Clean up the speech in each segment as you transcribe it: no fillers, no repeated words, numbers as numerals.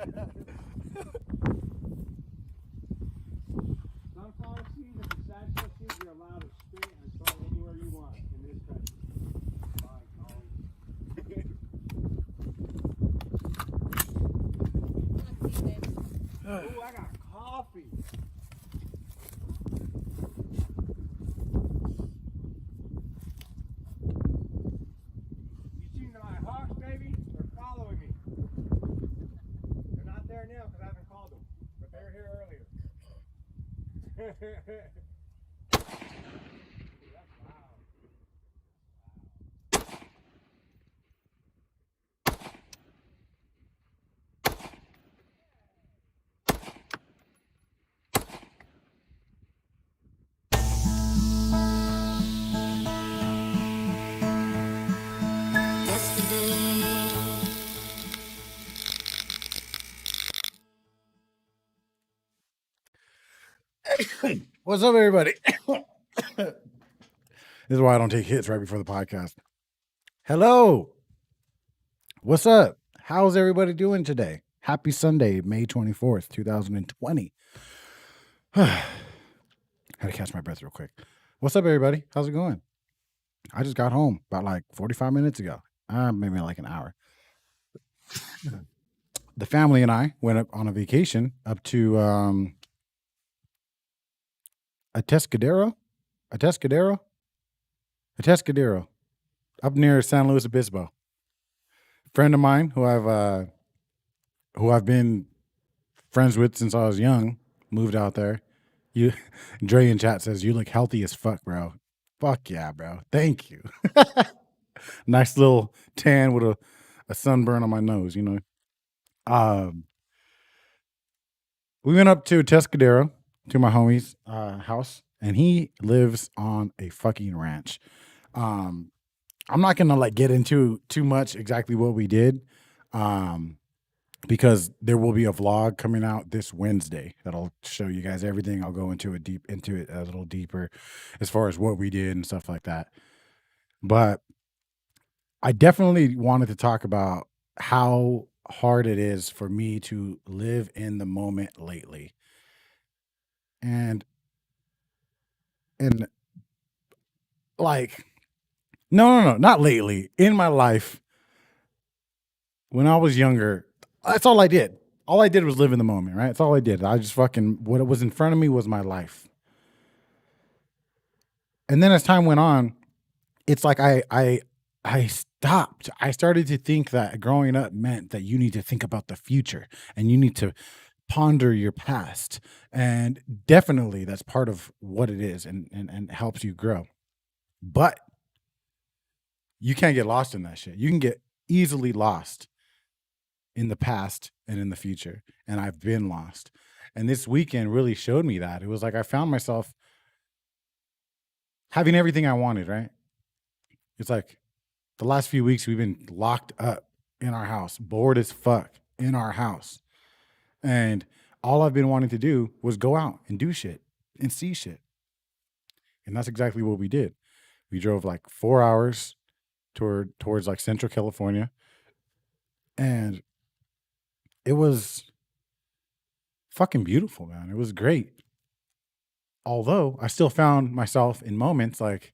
Sunflower seeds and pistachio seeds, you're allowed to spit and throw anywhere you want in this country. By golly. Ooh, I got coffee. You seen my hawks, baby? They're following me. They're not there now because I haven't called them, but they were here earlier. What's up, everybody? This is why I don't take hits right before the podcast. Hello. What's up? How's everybody doing today? Happy Sunday, May 24th, 2020. Had to catch my breath real quick. What's up, everybody? How's it going? I just got home about like 45 minutes ago. Maybe like an hour. The family and I went up on a vacation up to Atascadero up near San Luis Obispo. Friend of mine who I've been friends with since I was young moved out there. Dre in chat says you look healthy as fuck, bro. Fuck yeah, bro. Thank you. Nice little tan with a sunburn on my nose, you know. We went up to Atascadero to my homie's house, and he lives on a fucking ranch. I'm not gonna like get into too much exactly what we did, because there will be a vlog coming out this Wednesday that'll show you guys everything. I'll go into it a little deeper as far as what we did and stuff like that. But I definitely wanted to talk about how hard it is for me to live in the moment lately. And like no, not lately. In my life, when I was younger, that's all I did. All I did was live in the moment, right? That's all I did. I just what was in front of me was my life. And then as time went on, it's like I stopped. I started to think that growing up meant that you need to think about the future and you need to ponder your past. And definitely that's part of what it is and helps you grow. But you can't get lost in that shit. You can get easily lost in the past and in the future. And I've been lost. And this weekend really showed me that. It was like I found myself having everything I wanted, right? It's like the last few weeks we've been locked up in our house, bored as fuck in our house. And all I've been wanting to do was go out and do shit and see shit. And that's exactly what we did. We drove like 4 hours towards like Central California. And it was fucking beautiful, man. It was great. Although I still found myself in moments like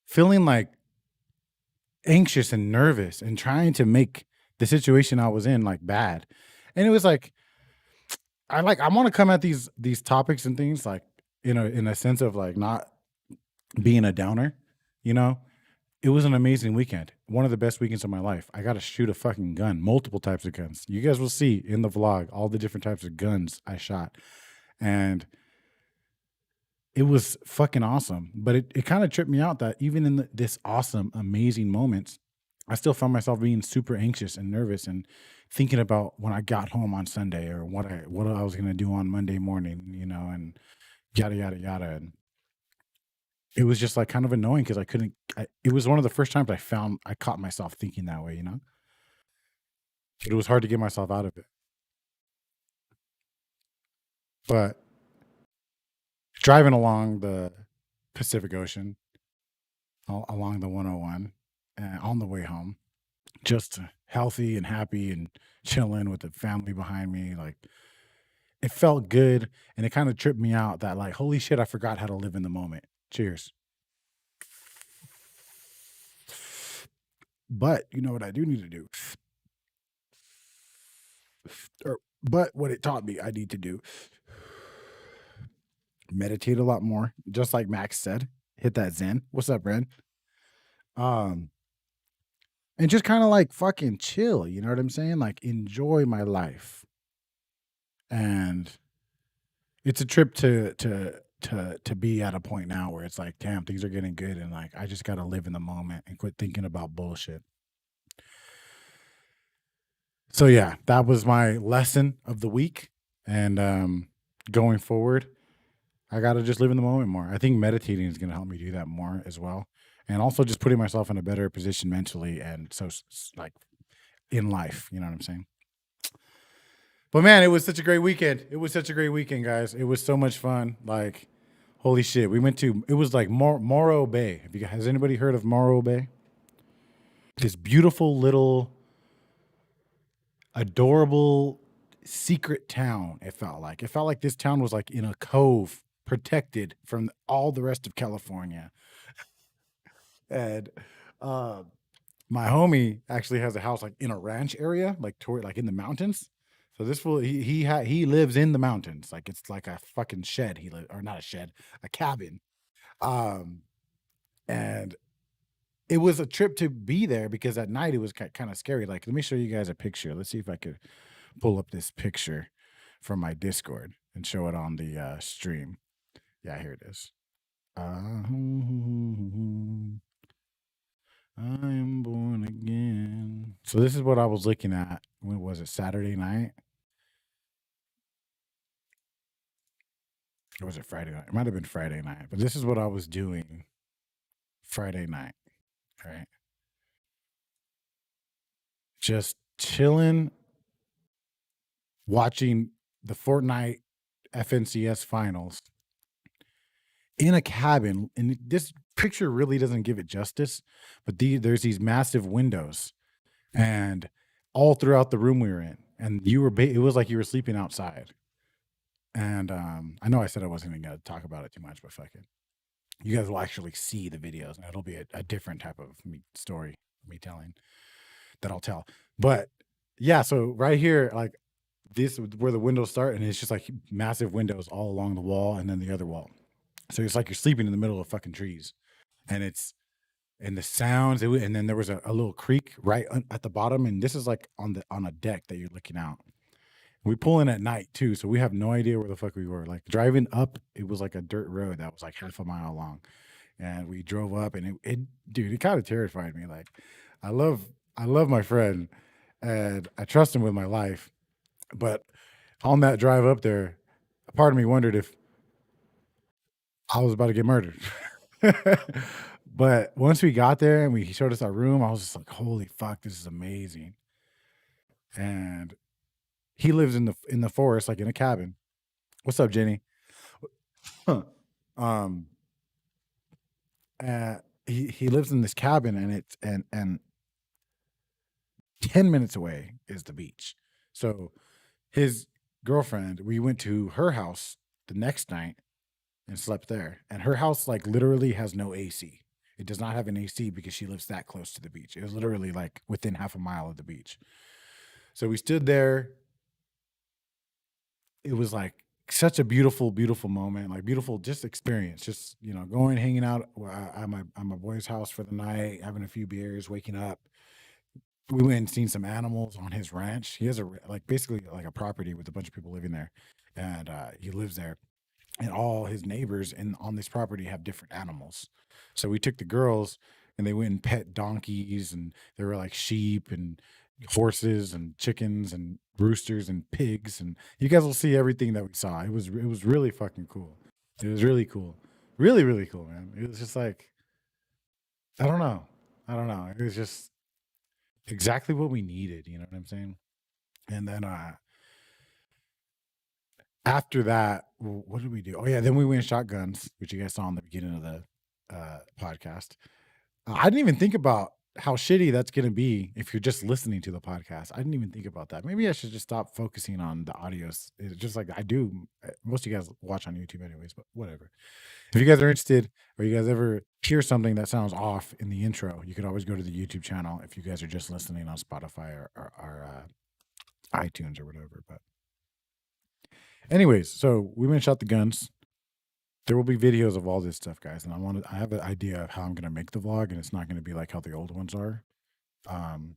feeling like anxious and nervous and trying to make the situation I was in like bad. And it was like I want to come at these topics and things like in a sense of like not being a downer, you know. It was an amazing weekend. One of the best weekends of my life. I got to shoot a fucking gun, multiple types of guns. You guys will see in the vlog all the different types of guns I shot. And it was fucking awesome. But it kind of tripped me out that even in this awesome, amazing moments, I still found myself being super anxious and nervous and thinking about when I got home on Sunday or what I was going to do on Monday morning, you know, and yada, yada, yada. And it was just like kind of annoying because it was one of the first times I caught myself thinking that way, you know? It was hard to get myself out of it. But driving along the Pacific Ocean, along the 101, on the way home, just healthy and happy and chilling with the family behind me. Like it felt good, and it kind of tripped me out that like, holy shit, I forgot how to live in the moment. Cheers. But you know what I do need to do? But what it taught me I need to do, meditate a lot more, just like Max said. Hit that Zen. What's up, Brent? Um, and just kind of like fucking chill. You know what I'm saying? Like enjoy my life. And it's a trip to be at a point now where it's like, damn, things are getting good, and like I just gotta live in the moment and quit thinking about bullshit. So yeah, that was my lesson of the week. And going forward, I gotta just live in the moment more. I think meditating is gonna help me do that more as well. And also just putting myself in a better position mentally and so like in life. You know what I'm saying? But man, it was such a great weekend. It was such a great weekend, guys. It was so much fun. Like, holy shit. We went to, it was like Morro Bay. Has anybody heard of Morro Bay? This beautiful little, adorable, secret town, it felt like. It felt like this town was like in a cove, protected from all the rest of California. And my homie actually has a house like in a ranch area, like toward like in the mountains. So this fool, he lives in the mountains, like it's like a fucking shed. Or not a shed, a cabin. Um, and it was a trip to be there because at night it was kind of scary. Like, let me show you guys a picture. Let's see if I could pull up this picture from my Discord and show it on the stream. Yeah, here it is. I am born again. So this is what I was looking at. When was it? Saturday night? Or was it Friday night? It might have been Friday night. But this is what I was doing Friday night. Right? Just chilling, watching the Fortnite FNCS finals in a cabin. And this picture really doesn't give it justice, but there's these massive windows and all throughout the room we were in, and it was like you were sleeping outside. And I know I said I wasn't even gonna talk about it too much, but fuck it. You guys will actually see the videos, and it'll be a different type of story me telling that I'll tell. But yeah, so right here, like this where the windows start, and it's just like massive windows all along the wall and then the other wall. So it's like you're sleeping in the middle of fucking trees, and the sounds, and then there was a little creek right at the bottom, and this is like on a deck that you're looking out. We pull in at night too, so we have no idea where the fuck we were. Like driving up, it was like a dirt road that was like half a mile long, and we drove up, and it dude, it kind of terrified me. Like, I love my friend, and I trust him with my life, but on that drive up there, a part of me wondered if I was about to get murdered. But once we got there and he showed us our room, I was just like, holy fuck, this is amazing. And he lives in the forest, like in a cabin. What's up, Jenny? um he lives in this cabin, and it's and 10 minutes away is the beach. So his girlfriend, we went to her house the next night and slept there. And her house like literally has no AC. It does not have an AC because she lives that close to the beach. It was literally like within half a mile of the beach. So we stood there. It was like such a beautiful, beautiful moment, like beautiful just experience. Just, going hanging out at my boy's house for the night, having a few beers, waking up. We went and seen some animals on his ranch. He has basically like a property with a bunch of people living there, and he lives there. And all his neighbors on this property have different animals. So we took the girls, and they went and pet donkeys, and there were like sheep and horses and chickens and roosters and pigs, and you guys will see everything that we saw. It was really fucking cool. It was really cool. Really, really cool, man. It was just like, I don't know. It was just exactly what we needed, you know what I'm saying? And then after that, what did we do? Oh yeah, then we went shotguns, which you guys saw in the beginning of the podcast. I didn't even think about how shitty that's going to be if you're just listening to the podcast. I didn't even think about that. Maybe I should just stop focusing on the audios. It's just like I do. Most of you guys watch on YouTube anyways, but whatever. If you guys are interested or you guys ever hear something that sounds off in the intro, you could always go to the YouTube channel if you guys are just listening on Spotify or iTunes or whatever. But anyways, so we went and shot the guns. There will be videos of all this stuff, guys, and I have an idea of how I'm gonna make the vlog, and it's not gonna be like how the old ones are. Um,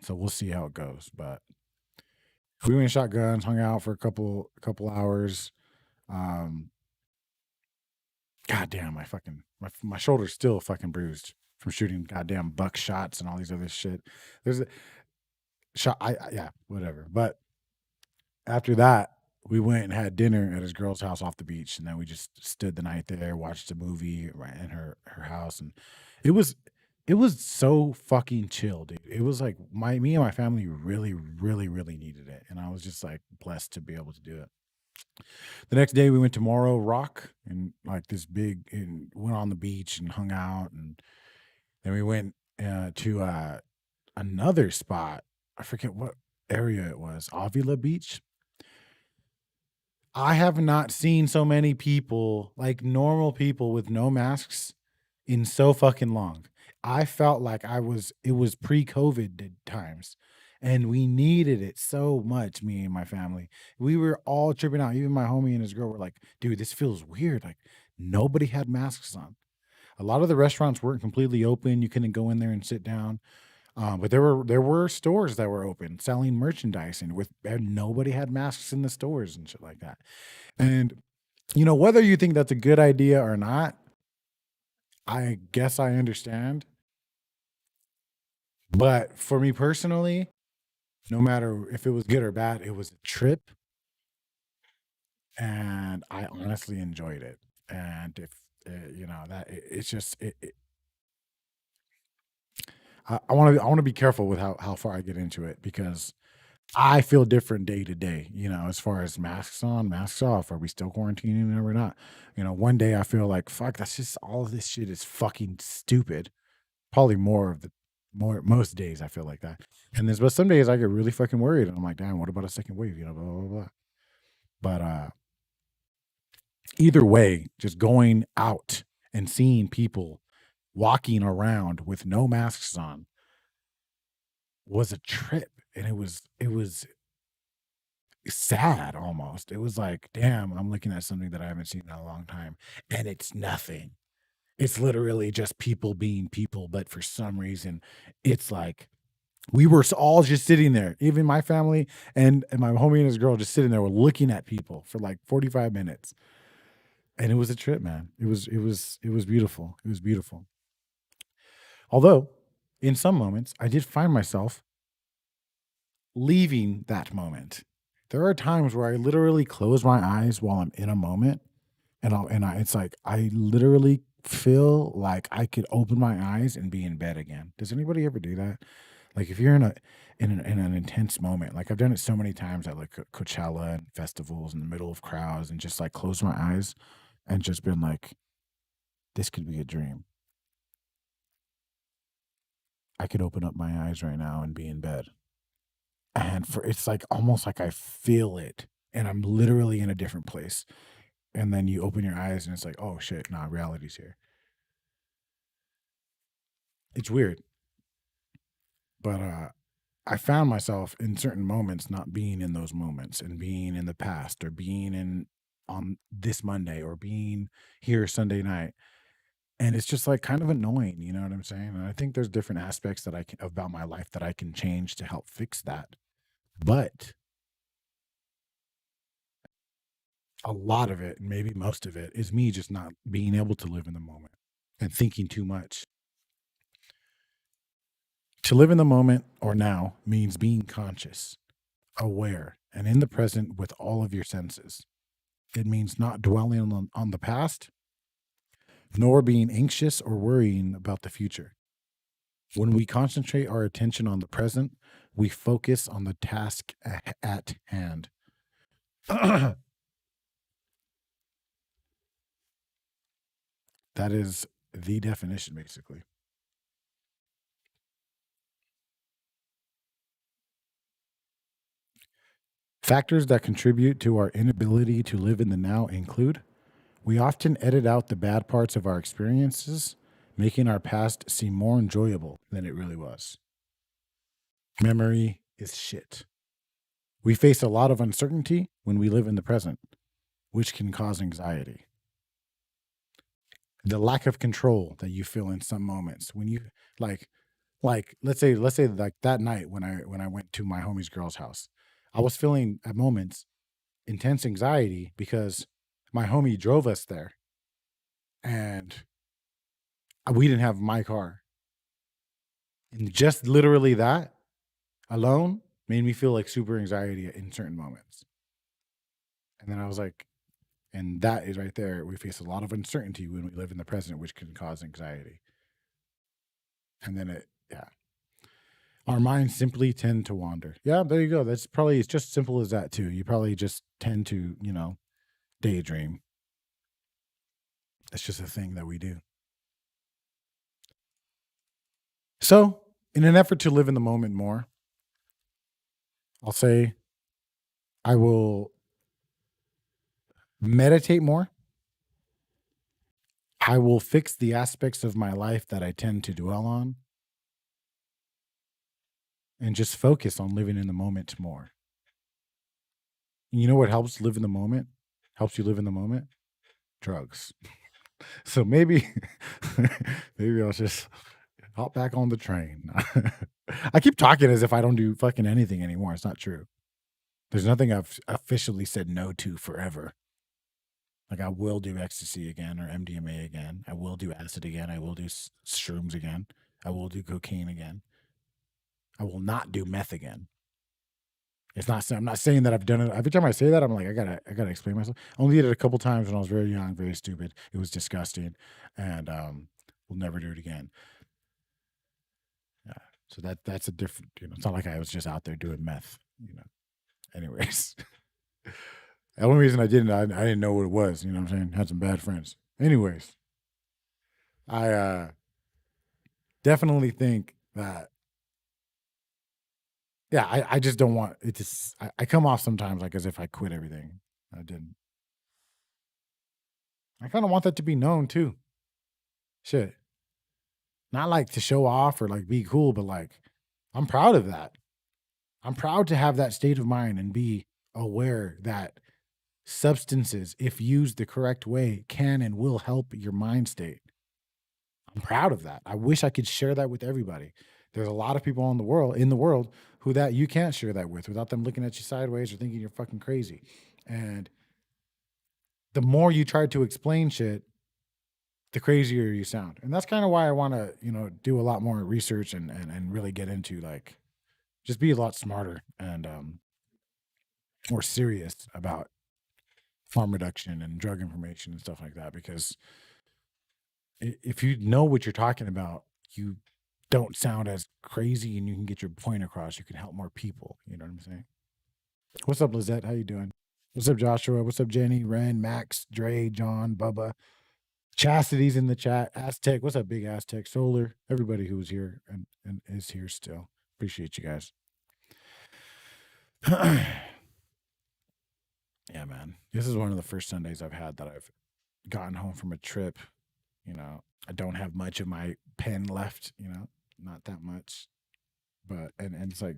so we'll see how it goes. But we went and shot guns, hung out for a couple hours. Um, goddamn, my shoulder's still fucking bruised from shooting goddamn buck shots and all these other shit. There's a shot, yeah, whatever. But after that, we went and had dinner at his girl's house off the beach, and then we just stood the night there, watched a movie right in her house, and it was so fucking chill, dude. It was like me and my family really, really, really needed it, and I was just like blessed to be able to do it. The next day, we went to Morro Rock and like this big, and went on the beach and hung out, and then we went to another spot. I forget what area it was. Avila Beach. I have not seen so many people, like normal people with no masks in so fucking long. I felt like it was pre-COVID times and we needed it so much, me and my family. We were all tripping out. Even my homie and his girl were like, dude, this feels weird. Like nobody had masks on. A lot of the restaurants weren't completely open. You couldn't go in there and sit down. But there were stores that were open selling merchandise and nobody had masks in the stores and shit like that. And whether you think that's a good idea or not, I guess I understand. But for me personally, no matter if it was good or bad, it was a trip, and I honestly enjoyed it. And if that it's just I want to be careful with how far I get into it because I feel different day to day, as far as masks on, masks off. Are we still quarantining or we're not? One day I feel like, fuck, that's just all of this shit is fucking stupid. Probably most days I feel like that. But some days I get really fucking worried and I'm like, damn, what about a second wave? Blah, blah, blah. But either way, just going out and seeing people walking around with no masks on was a trip. And it was sad almost. It was like, damn, I'm looking at something that I haven't seen in a long time. And it's nothing. It's literally just people being people. But for some reason, it's like we were all just sitting there. Even my family and my homie and his girl just sitting there were looking at people for like 45 minutes. And it was a trip, man. It was beautiful. It was beautiful. Although, in some moments, I did find myself leaving that moment. There are times where I literally close my eyes while I'm in a moment, and it's like I literally feel like I could open my eyes and be in bed again. Does anybody ever do that? Like if you're in an intense moment, like I've done it so many times at like Coachella and festivals in the middle of crowds, and just like close my eyes and just been like, this could be a dream. I could open up my eyes right now and be in bed. And it's like almost like I feel it and I'm literally in a different place. And then you open your eyes and it's like, oh shit, nah, reality's here. It's weird. But I found myself in certain moments not being in those moments and being in the past or being on this Monday or being here Sunday night. And it's just like kind of annoying, you know what I'm saying? And I think there's different aspects that I can about my life that I can change to help fix that. But a lot of it, and maybe most of it, is me just not being able to live in the moment and thinking too much. To live in the moment or now means being conscious, aware, and in the present with all of your senses. It means not dwelling on the past, nor being anxious or worrying about the future. When we concentrate our attention on the present, we focus on the task at hand. That is the definition, basically. Factors that contribute to our inability to live in the now include: we often edit out the bad parts of our experiences, making our past seem more enjoyable than it really was. Memory is shit. We face a lot of uncertainty when we live in the present, which can cause anxiety. The lack of control that you feel in some moments when you like let's say like that night when I went to my homie's girl's house, I was feeling at moments intense anxiety because my homie drove us there and we didn't have my car. And just literally that alone made me feel like super anxiety in certain moments. And then I was like, and that is right there. We face a lot of uncertainty when we live in the present, which can cause anxiety. And then yeah. Our minds simply tend to wander. Yeah, there you go. That's probably, it's just simple as that too. You probably just tend to, daydream. That's just a thing that we do. So, in an effort to live in the moment more, I'll say I will meditate more. I will fix the aspects of my life that I tend to dwell on and just focus on living in the moment more. You know what helps live in the moment? Helps you live in the moment? Drugs. So maybe maybe I'll just hop back on the train. I keep talking as if I don't do fucking anything anymore. It's not true. There's nothing I've officially said no to forever. Like I will do ecstasy again or MDMA again. I will do acid again. I will do shrooms again. I will do cocaine again. I will not do meth again. It's not. I'm not saying that I've done it. Every time I say that, I'm like, I gotta explain myself. I only did it a couple times when I was very young, very stupid. It was disgusting, and we'll never do it again. Yeah. So that's a different. It's not like I was just out there doing meth. Anyways, the only reason I didn't, I didn't know what it was. You know what I'm saying? Had some bad friends. Anyways, I definitely think that. Yeah, I just don't want it to. I come off sometimes like as if I quit everything. I didn't. I kind of want that to be known too. Shit, not like to show off or like be cool, but like I'm proud of that. I'm proud to have that state of mind and be aware that substances, if used the correct way, can and will help your mind state. I'm proud of that. I wish I could share that with everybody. There's a lot of people in the world who that you can't share that with without them looking at you sideways or thinking you're fucking crazy. And the more you try to explain shit, the crazier you sound. And that's kind of why I want to, do a lot more research and really get into like just be a lot smarter and more serious about harm reduction and drug information and stuff like that. Because if you know what you're talking about, you don't sound as crazy and you can get your point across. You can help more people. You know what I'm saying? What's up, Lizette? How you doing? What's up, Joshua? What's up, Jenny, Ren, Max, Dre, John, Bubba? Chastity's in the chat. Aztec. What's up, Big Aztec? Solar. Everybody who was here and is here still. Appreciate you guys. Yeah, man. This is one of the first Sundays I've had that I've gotten home from a trip. I don't have much of my pen left, not that much. But and it's like,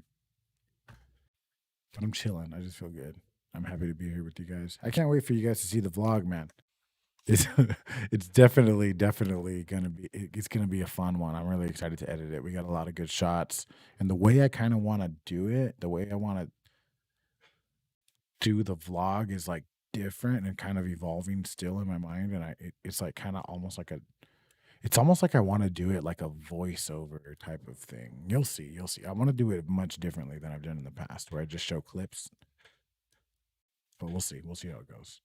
but I'm chilling. I just feel good. I'm happy to be here with you guys. I can't wait for you guys to see the vlog, man. It's it's definitely gonna be a fun one. I'm really excited to edit it. We got a lot of good shots, and the way I kind of want to do it, the way I want to do the vlog is like different and kind of evolving still in my mind, and it's like kind of almost like it's almost like I want to do it like a voiceover type of thing. You'll see. I want to do it much differently than I've done in the past, where I just show clips. But we'll see how it goes.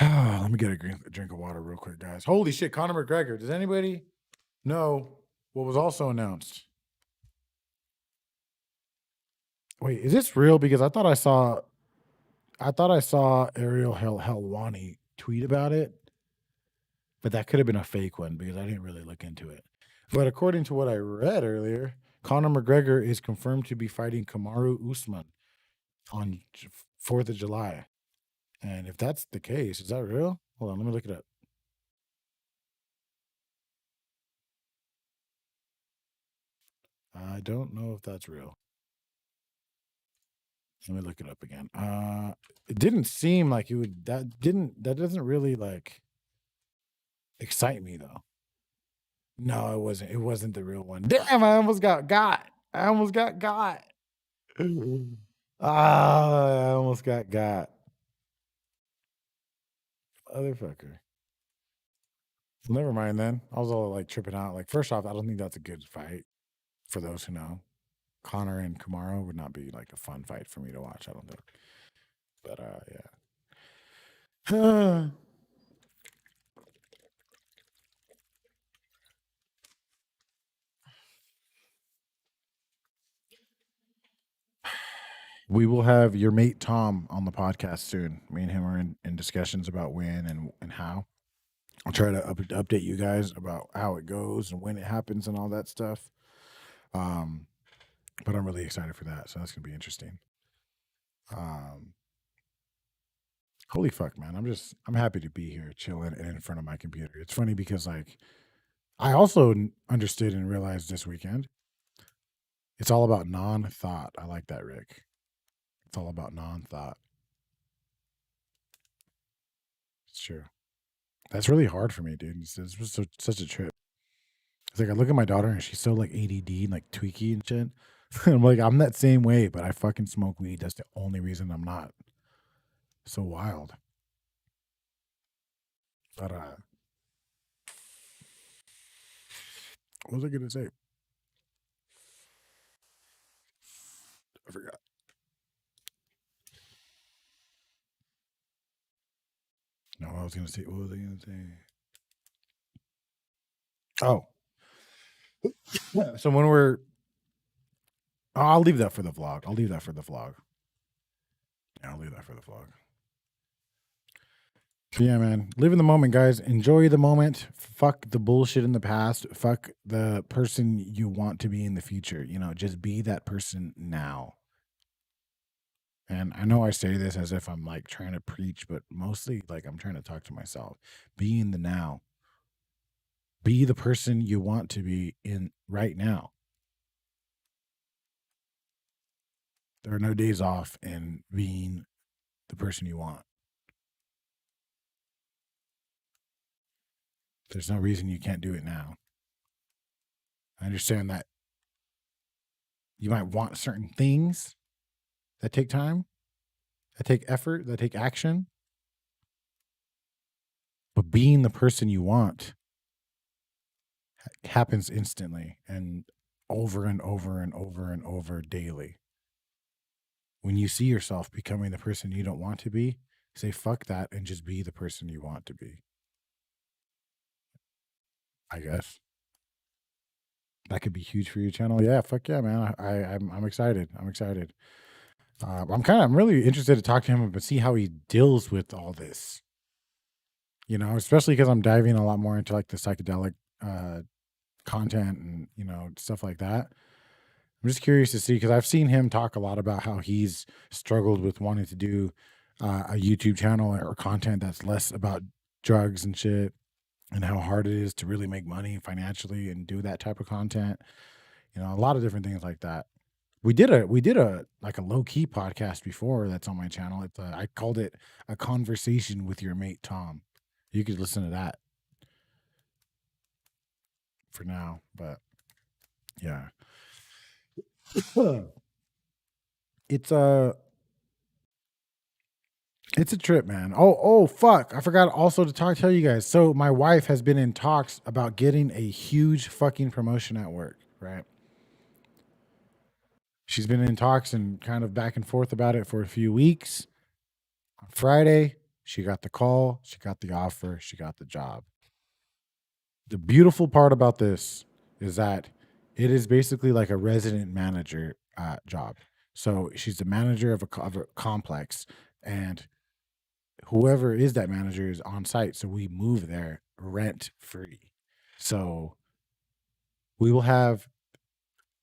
Let me get a drink of water real quick, guys. Holy shit, Conor McGregor. Does anybody know what was also announced? Wait, is this real? Because I thought I saw Ariel Helwani tweet about it, but that could have been a fake one because I didn't really look into it. But according to what I read earlier, Conor McGregor is confirmed to be fighting Kamaru Usman on 4th of July. And if that's the case, is that real? Hold on, let me look it up. I don't know if that's real. Let me look it up again. It didn't seem like it would. That doesn't really like excite me though. No, it wasn't. It wasn't the real one. Damn, I almost got. I almost got. I almost got. Motherfucker. Well, never mind then. I was all like tripping out. Like, first off, I don't think that's a good fight for those who know. Conor and Kamaru would not be like a fun fight for me to watch, I don't think. But yeah. We will have your mate Tom on the podcast soon. Me and him are in discussions about when and how. I'll try to update you guys about how it goes and when it happens and all that stuff. But I'm really excited for that, so that's gonna be interesting. Holy fuck, man! I'm happy to be here, chilling and in front of my computer. It's funny because like I also understood and realized this weekend. It's all about non-thought. I like that, Rick. It's all about non-thought. It's true. That's really hard for me, dude. This was such a trip. It's like I look at my daughter and she's so like ADD and like tweaky and shit. I'm like, I'm that same way, but I fucking smoke weed. That's the only reason I'm not. So wild. But what was I gonna say? I forgot. No, I was gonna say. What was I gonna say? Oh, so when I'll leave that for the vlog. I'll leave that for the vlog. Yeah, I'll leave that for the vlog. But yeah, man. Live in the moment, guys. Enjoy the moment. Fuck the bullshit in the past. Fuck the person you want to be in the future. You know, just be that person now. And I know I say this as if I'm like trying to preach, but mostly like I'm trying to talk to myself. Be in the now. Be the person you want to be in right now. There are no days off in being the person you want. There's no reason you can't do it now. I understand that you might want certain things that take time, that take effort, that take action. But being the person you want happens instantly and over and over and over and over daily. When you see yourself becoming the person you don't want to be, say fuck that and just be the person you want to be. I guess that could be huge for your channel. Yeah, fuck yeah, man. I'm excited. I'm excited. I'm really interested to talk to him and see how he deals with all this. You know, especially because I'm diving a lot more into like the psychedelic content and stuff like that. I'm just curious to see because I've seen him talk a lot about how he's struggled with wanting to do a YouTube channel or content that's less about drugs and shit, and how hard it is to really make money financially and do that type of content. You know, a lot of different things like that. We did a like a low key podcast before that's on my channel. It's I called it a conversation with your mate Tom. You could listen to that for now, but yeah. It's a trip, man. Oh fuck. I forgot also to tell you guys. So my wife has been in talks about getting a huge fucking promotion at work, right? She's been in talks and kind of back and forth about it for a few weeks. On Friday, she got the call, she got the offer, she got the job. The beautiful part about this is that it is basically like a resident manager job. So she's the manager of a complex, and whoever is that manager is on site. So we move there rent free. So we will have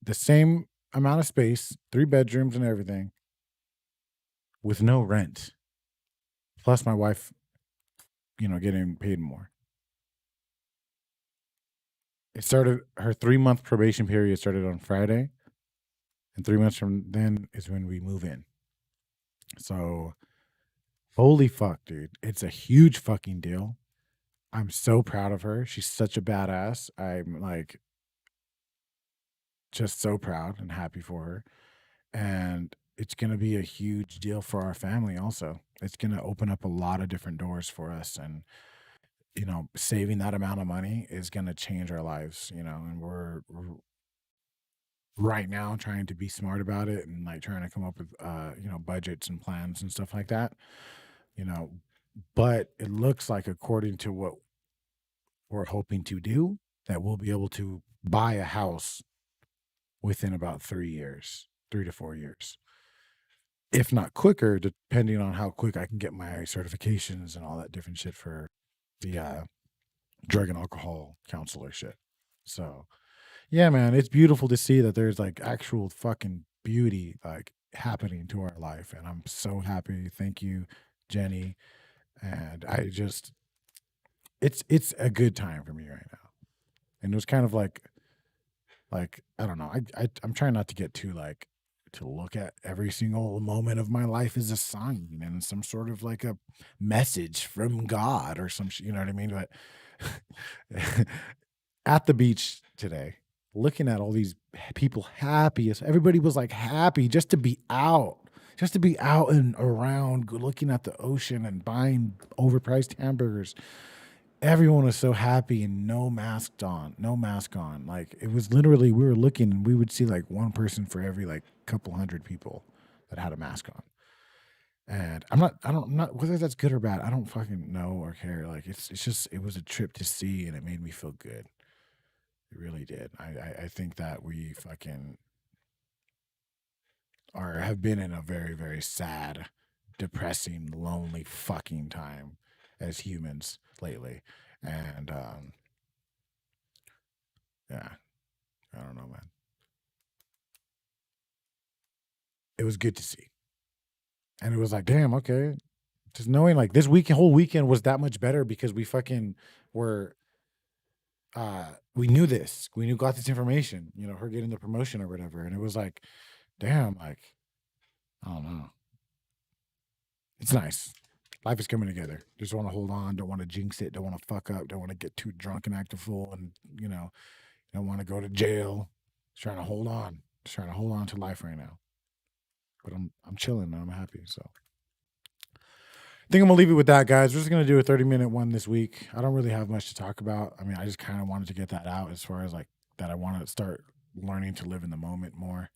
the same amount of space, 3 bedrooms and everything, with no rent. Plus my wife, getting paid more. It started her 3-month probation period started on Friday, and 3 months from then is when we move in. So, holy fuck, dude. It's a huge fucking deal. I'm so proud of her. She's such a badass. I'm like just so proud and happy for her. And it's going to be a huge deal for our family also. It's going to open up a lot of different doors for us, and saving that amount of money is going to change our lives, and we're right now trying to be smart about it and like trying to come up with budgets and plans and stuff like that. You know, but it looks like according to what we're hoping to do that we'll be able to buy a house within about 3 years, 3 to 4 years. If not quicker, depending on how quick I can get my certifications and all that different shit for the drug and alcohol counselor shit. So, yeah, man, it's beautiful to see that there's like actual fucking beauty like happening to our life, and I'm so happy. Thank you, Jenny. And it's a good time for me right now. And it was kind of like I don't know. I'm trying not to get too like to look at every single moment of my life as a sign and some sort of like a message from God or some you know what I mean? But at the beach today, looking at all these people happy, everybody was like happy just to be out. Just to be out and around, looking at the ocean and buying overpriced hamburgers. Everyone was so happy and no mask on. Like it was literally, we were looking and we would see like one person for every like couple hundred people that had a mask on. And I'm not whether that's good or bad. I don't fucking know or care. Like it's just it was a trip to see and it made me feel good. It really did. I think that we fucking have been in a very, very sad, depressing, lonely fucking time as humans lately. And yeah, I don't know, man. It was good to see. And it was like, damn, okay. Just knowing like this whole weekend was that much better because we fucking were we knew this. Got this information, her getting the promotion or whatever. And it was like, damn, like, I don't know. It's nice. Life is coming together. Just want to hold on. Don't want to jinx it. Don't want to fuck up. Don't want to get too drunk and act a fool. And don't want to go to jail. Just trying to hold on. Just trying to hold on to life right now. But I'm chilling, man. I'm happy. So I think I'm gonna leave it with that, guys. We're just gonna do a 30-minute one this week. I don't really have much to talk about. I mean, I just kind of wanted to get that out as far as like that. I want to start learning to live in the moment more.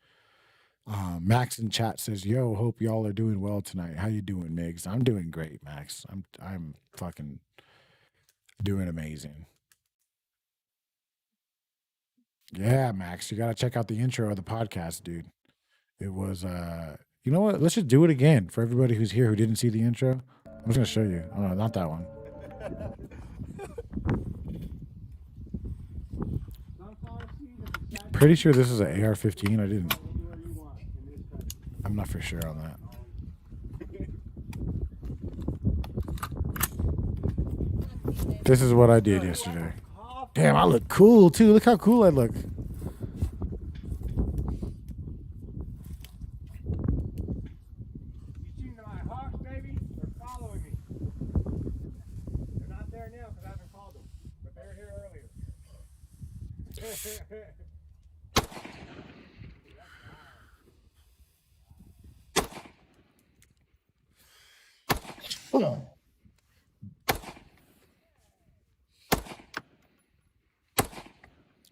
Max in chat says, "Yo, hope y'all are doing well tonight. How you doing, Migs? I'm doing great, Max. I'm fucking doing amazing." Yeah, Max, you gotta check out the intro of the podcast, dude. It was you know what? Let's just do it again for everybody who's here who didn't see the intro. I'm just gonna show you. Oh no, not that one. Pretty sure this is an AR-15. I didn't. I'm not for sure on that. This is what I did yesterday. Damn, I look cool too. Look how cool I look. You seen my hawks, baby? They're following me. They're not there now because I haven't called them, but they were here earlier.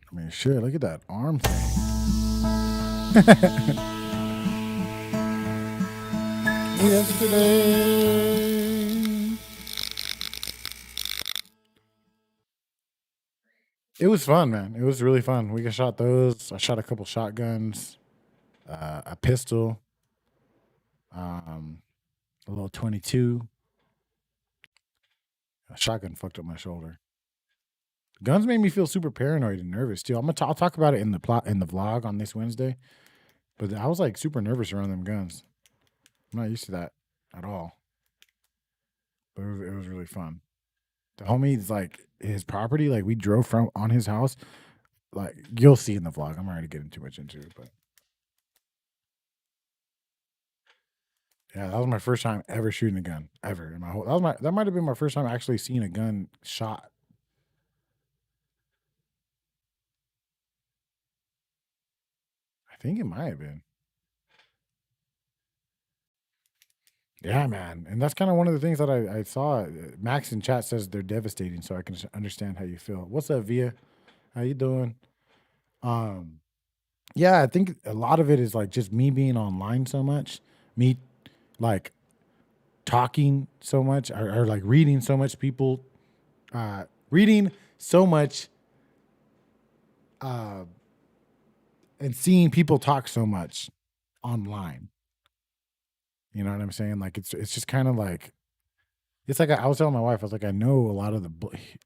I mean, shit, look at that arm thing. Yesterday. It was fun, man. It was really fun. We shot those. I shot a couple shotguns, a pistol, a little 22. A shotgun fucked up my shoulder. Guns made me feel super paranoid and nervous too. I'll talk about it in the vlog on this Wednesday. But I was like super nervous around them guns. I'm not used to that at all. But it was really fun. The homie's like his property, like we drove from on his house. Like you'll see in the vlog. I'm already getting too much into it, but yeah, that was my first time ever shooting a gun ever in my whole. That might have been my first time actually seeing a gun shot. I think it might have been. Yeah, man, and that's kind of one of the things that I saw. Max in chat says they're devastating, so I can understand how you feel. What's up, Via? How you doing? Um, yeah, I think a lot of it is like just me being online so much, me like talking so much, or like reading so much people, reading so much, uh, and seeing people talk so much online. You know what I'm saying? Like it's just kind of like it's like I was telling my wife, I was like, I know a lot of the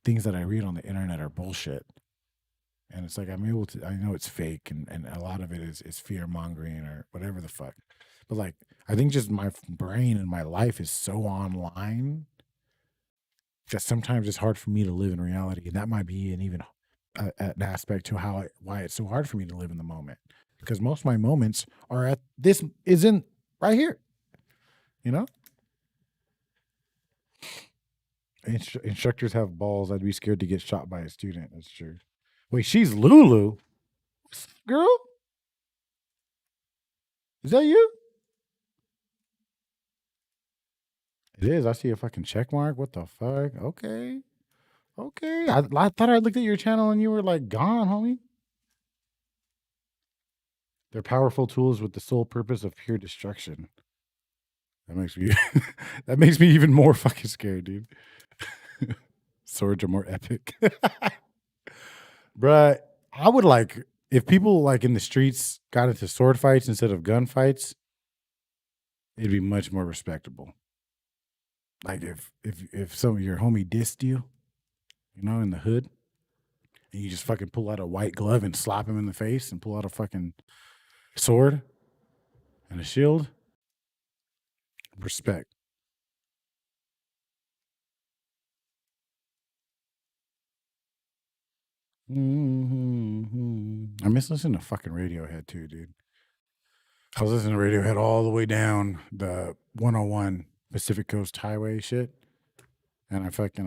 things that I read on the internet are bullshit, and it's like I'm able to. I know it's fake, and a lot of it is fear mongering or whatever the fuck. But like, I think just my brain and my life is so online that sometimes it's hard for me to live in reality, and that might be an even an aspect to why it's so hard for me to live in the moment because most of my moments are at this isn't right here, you know. Instructors have balls. I'd be scared to get shot by a student. That's true. Wait, she's Lulu, girl. Is that you? It is. I see a fucking check mark. What the fuck? Okay. Okay. I thought I looked at your channel and you were like gone, homie. They're powerful tools with the sole purpose of pure destruction. That makes me that makes me even more fucking scared, dude. Swords are more epic. Bruh, I would like if people like in the streets got into sword fights instead of gun fights, it'd be much more respectable. Like if some of your homie dissed you, you know, in the hood, and you just fucking pull out a white glove and slap him in the face and pull out a fucking sword and a shield. Respect. I miss listening to fucking Radiohead too, dude. I was listening to Radiohead all the way down the 101 Pacific Coast Highway shit, and I fucking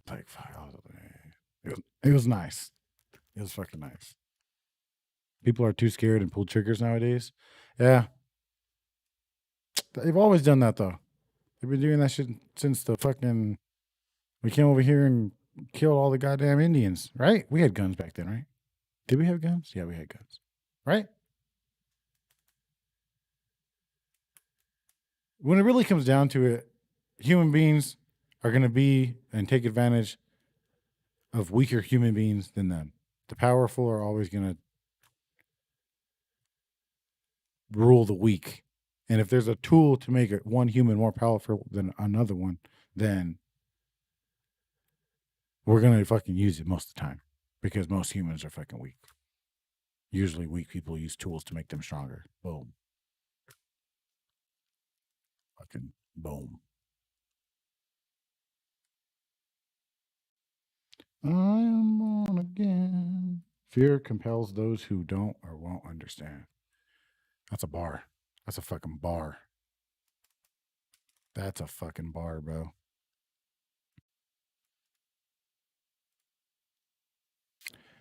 like fuck, it was nice. It was fucking nice. People are too scared and pull triggers nowadays. Yeah, they've always done that though. They've been doing that shit since the fucking we came over here and killed all the goddamn Indians, right? We had guns back then, right? Did we have guns? Yeah, we had guns, right? When it really comes down to it, human beings are going to be and take advantage of weaker human beings than them. The powerful are always going to rule the weak. And if there's a tool to make one human more powerful than another one, then we're going to fucking use it most of the time because most humans are fucking weak. Usually weak people use tools to make them stronger. Boom. Fucking boom. I am born again. Fear compels those who don't or won't understand. That's a bar. That's a fucking bar. That's a fucking bar, bro.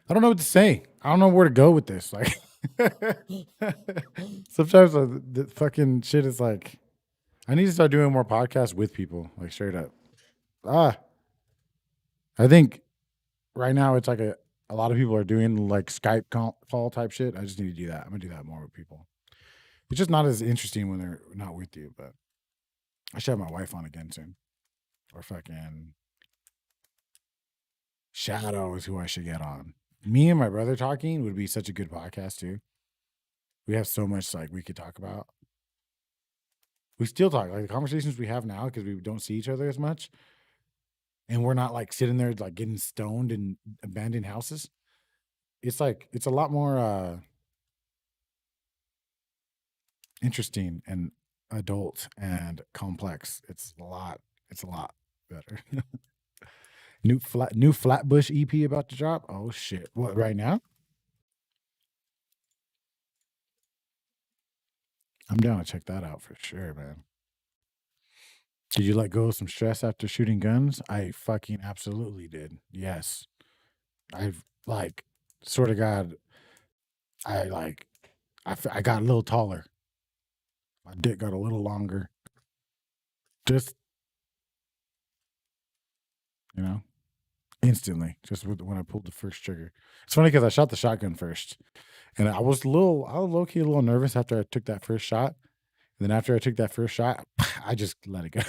I don't know what to say. I don't know where to go with this. Like, sometimes the fucking shit is like, I need to start doing more podcasts with people, like straight up. I think right now it's like a lot of people are doing like Skype call type shit. I just need to do that. I'm gonna do that more with people. It's just not as interesting when they're not with you, but I should have my wife on again soon. Or fucking Shadow is who I should get on. Me and my brother talking would be such a good podcast too. We have so much like we could talk about. We still talk like the conversations we have now because we don't see each other as much. and we're not like sitting there like getting stoned in abandoned houses. It's like it's a lot more interesting and adult and complex. It's a lot better. New Flatbush EP about to drop. Oh shit. What right now? I'm down to check that out for sure, man. Did you let go of some stress after shooting guns? I fucking absolutely did. Yes. I've like sort of got I like I got a little taller. My dick got a little longer. Just, you know, instantly just when I pulled the first trigger. It's funny cuz I shot the shotgun first. And I was low key a little nervous after I took that first shot. And then after I took that first shot, I just let it go.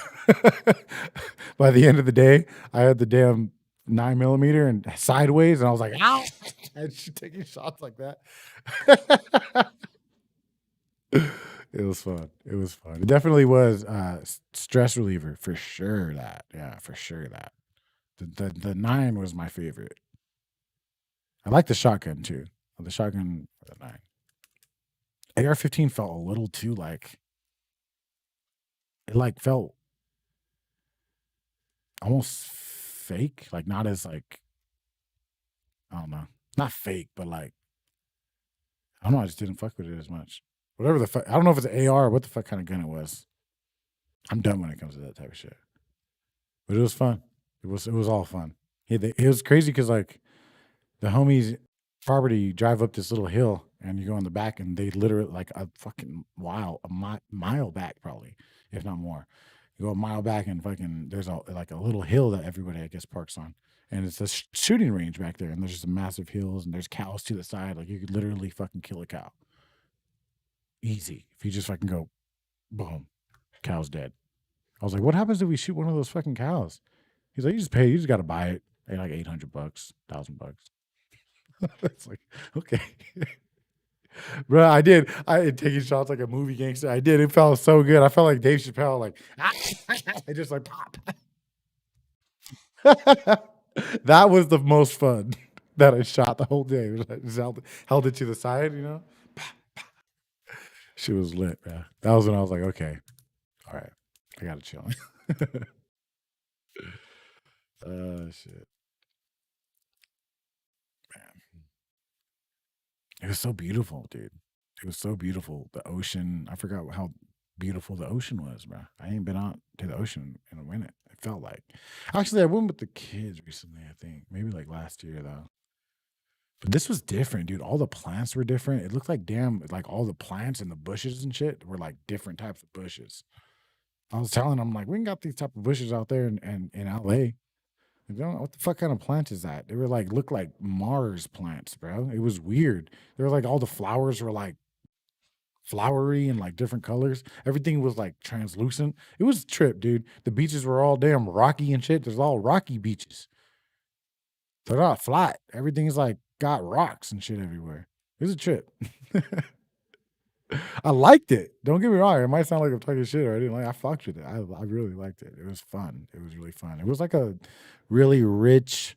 By the end of the day, I had the damn 9mm and sideways, and I was like, ow! And she taking shots like that. It was fun. It was fun. It definitely was stress reliever for sure. That yeah, for sure that the 9 was my favorite. I like the shotgun too. The shotgun for the 9. AR-15 felt a little too like it like felt almost fake, like not as like I don't know, not fake, but like I don't know. I just didn't fuck with it as much. Whatever the fuck, I don't know if it's an AR or what the fuck kind of gun it was. I'm done when it comes to that type of shit. But it was fun. It was all fun. It was crazy because like the homies' property, you drive up this little hill and you go in the back, and they literally like a fucking mile back probably, if not more. You go a mile back and fucking there's a like a little hill that everybody I guess parks on, and it's a shooting range back there, and there's just massive hills and there's cows to the side. Like you could literally fucking kill a cow, easy if you just fucking go, boom, cow's dead. I was like, what happens if we shoot one of those fucking cows? He's like, you just pay, you just got to buy it. Pay like $800, $1,000. It's like, okay. Bro, I did. I had taking shots like a movie gangster. I did. It felt so good. I felt like Dave Chappelle, like, I just like pop. That was the most fun that I shot the whole day. I just held it to the side, you know? She was lit, man. That was when I was like, okay, all right, I got to chill. Shit. Man. It was so beautiful, dude. It was so beautiful. The ocean. I forgot how beautiful the ocean was, bro. I ain't been out to the ocean in a minute. It felt like. Actually, I went with the kids recently, I think. Maybe like last year though. But this was different, dude. All the plants were different. It looked like damn, like all the plants and the bushes and shit were like different types of bushes. I was telling them like we ain't got these type of bushes out there in LA. I don't know what the fuck kind of plant is that? They were like look like Mars plants, bro. It was weird. They were like all the flowers were like flowery and like different colors. Everything was like translucent. It was a trip, dude. The beaches were all damn rocky and shit. There's all rocky beaches. They're not flat. Everything's like got rocks and shit everywhere. It was a trip. I liked it. Don't get me wrong. It might sound like I'm talking shit or I didn't like. I fucked with it. I really liked it. It was fun. It was really fun. It was like a really rich,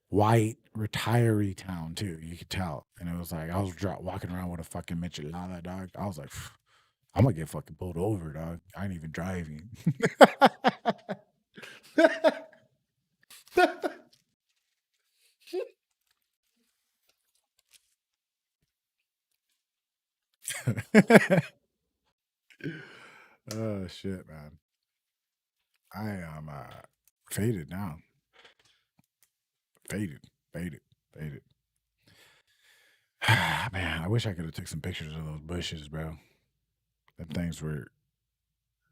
white retiree town too. You could tell, and it was like I was walking around with a fucking michelada, dog. I was like, I'm gonna get fucking pulled over, dog. I ain't even driving. Oh shit, man. I am faded now. Faded, faded, faded. Man, I wish I could have took some pictures of those bushes, bro. Them things were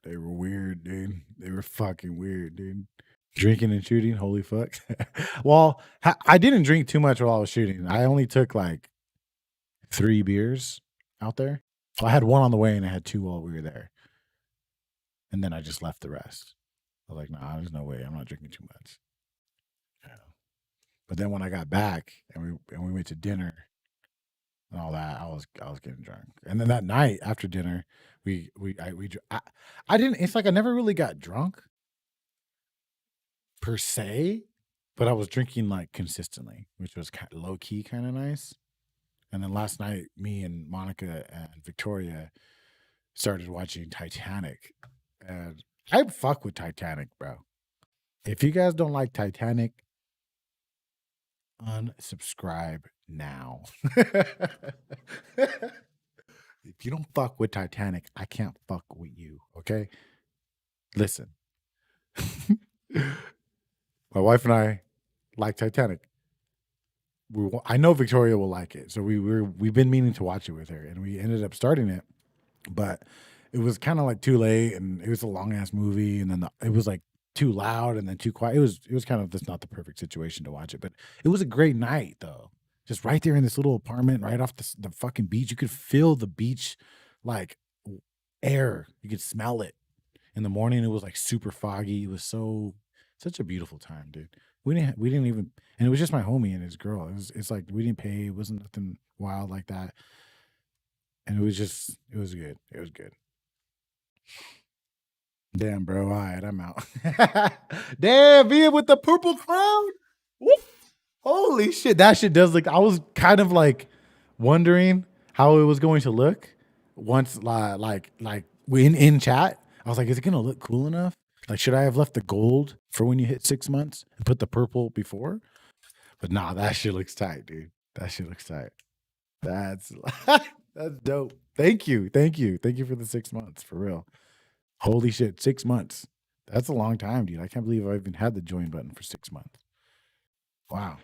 they were weird, dude. They were fucking weird, dude. Drinking and shooting, holy fuck. Well, I didn't drink too much while I was shooting. I only took like 3 beers out there. I had one on the way and I had 2 while we were there. And then I just left the rest. I was like, nah, there's no way. I'm not drinking too much. Yeah. But then when I got back and we went to dinner and all that, I was getting drunk. And then that night after dinner, I didn't. It's like I never really got drunk per se, but I was drinking like consistently, which was kind of low key, kind of nice. And then last night, me and Monica and Victoria started watching Titanic, and I fuck with Titanic, bro. If you guys don't like Titanic, unsubscribe now. If you don't fuck with Titanic, I can't fuck with you. Okay, listen. My wife and I like Titanic. I know Victoria will like it, so we've been meaning to watch it with her, and we ended up starting it, but it was kind of like too late, and it was a long ass movie, and then it was like too loud and then too quiet. It was kind of just not the perfect situation to watch it, but it was a great night though. Just right there in this little apartment, right off the fucking beach, you could feel the beach like air. You could smell it in the morning. It was like super foggy. It was such a beautiful time, dude. We didn't even, and it was just my homie and his girl. It's like we didn't pay. It wasn't nothing wild like that, and it was good. It was good. Damn, bro. All right, I'm out. Damn, being with the purple crown. Whoop. Holy shit, that shit does look. I was kind of like wondering how it was going to look once, like we in chat. I was like, is it gonna look cool enough? Like, should I have left the gold for when you hit 6 months and put the purple before? But nah, that shit looks tight, dude. That shit looks tight. That's that's dope. Thank you for the 6 months for real. Holy shit, 6 months. That's a long time, dude. I can't believe I even had the join button for 6 months. Wow.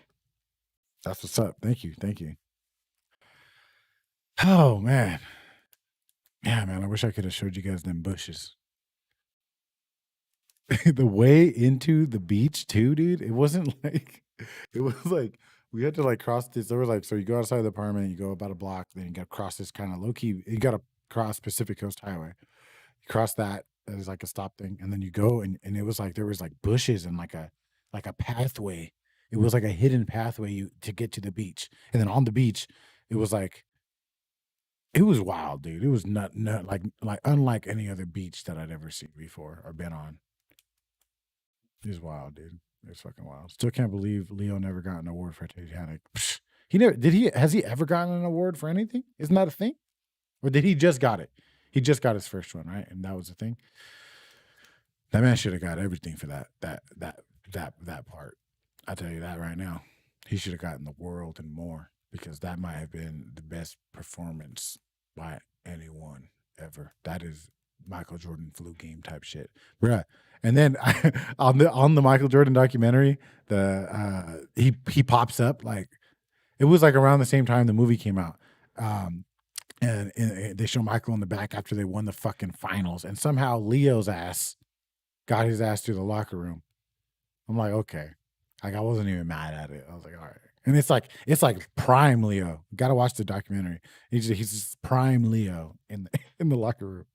That's what's up. Thank you. Oh man. Yeah, man. I wish I could have showed you guys them bushes. The way into the beach too, dude. It wasn't like it was like we had to like cross this. There was like, so you go outside the apartment, you go about a block, then you got to cross this kind of low key. You got to cross Pacific Coast Highway. You cross that as like a stop thing, and then you go and it was like there was like bushes and like a pathway. It was like a hidden pathway to get to the beach, and then on the beach, it was like it was wild, dude. It was not like unlike any other beach that I'd ever seen before or been on. It was wild, dude. It was fucking wild. Still can't believe Leo never got an award for Titanic. Psh, he never did. Has he ever gotten an award for anything? Isn't that a thing? Or did he just got it? He just got his first one, right? And that was the thing. That man should have got everything for that part. I tell you that right now. He should have gotten the world and more, because that might have been the best performance by anyone ever. That is Michael Jordan flu game type shit, bruh. And then on the Michael Jordan documentary, he pops up like it was like around the same time the movie came out. And they show Michael in the back after they won the fucking finals, and somehow Leo's ass got his ass to the locker room. I'm like, okay, like I wasn't even mad at it. I was like, all right. And it's like prime Leo. Got to watch the documentary. He's just prime Leo in the locker room.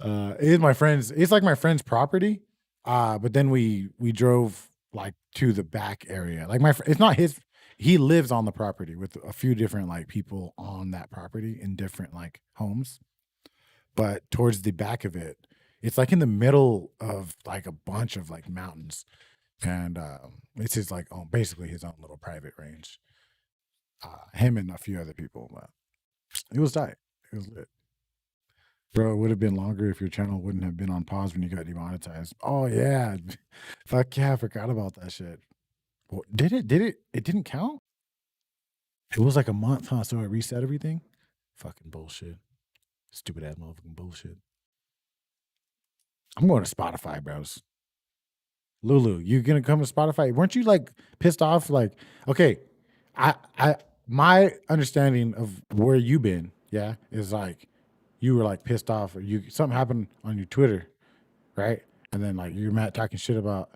It's like my friend's property. But then we drove like to the back area. Like it's not his. He lives on the property with a few different like people on that property in different like homes. But towards the back of it, it's like in the middle of like a bunch of like mountains, and it's his like basically his own little private range. Him and a few other people, but it was tight. It was lit. Bro, it would have been longer if your channel wouldn't have been on pause when you got demonetized. Oh yeah. Fuck yeah, I forgot about that shit. Well, did it? It didn't count? It was like a month, huh? So it reset everything? Fucking bullshit. Stupid ass motherfucking bullshit. I'm going to Spotify, bros. Lulu, you gonna come to Spotify? Weren't you like pissed off? Like, okay, my understanding of where you been, yeah, is like you were like pissed off, or something happened on your Twitter, right? And then like you're mad talking shit about.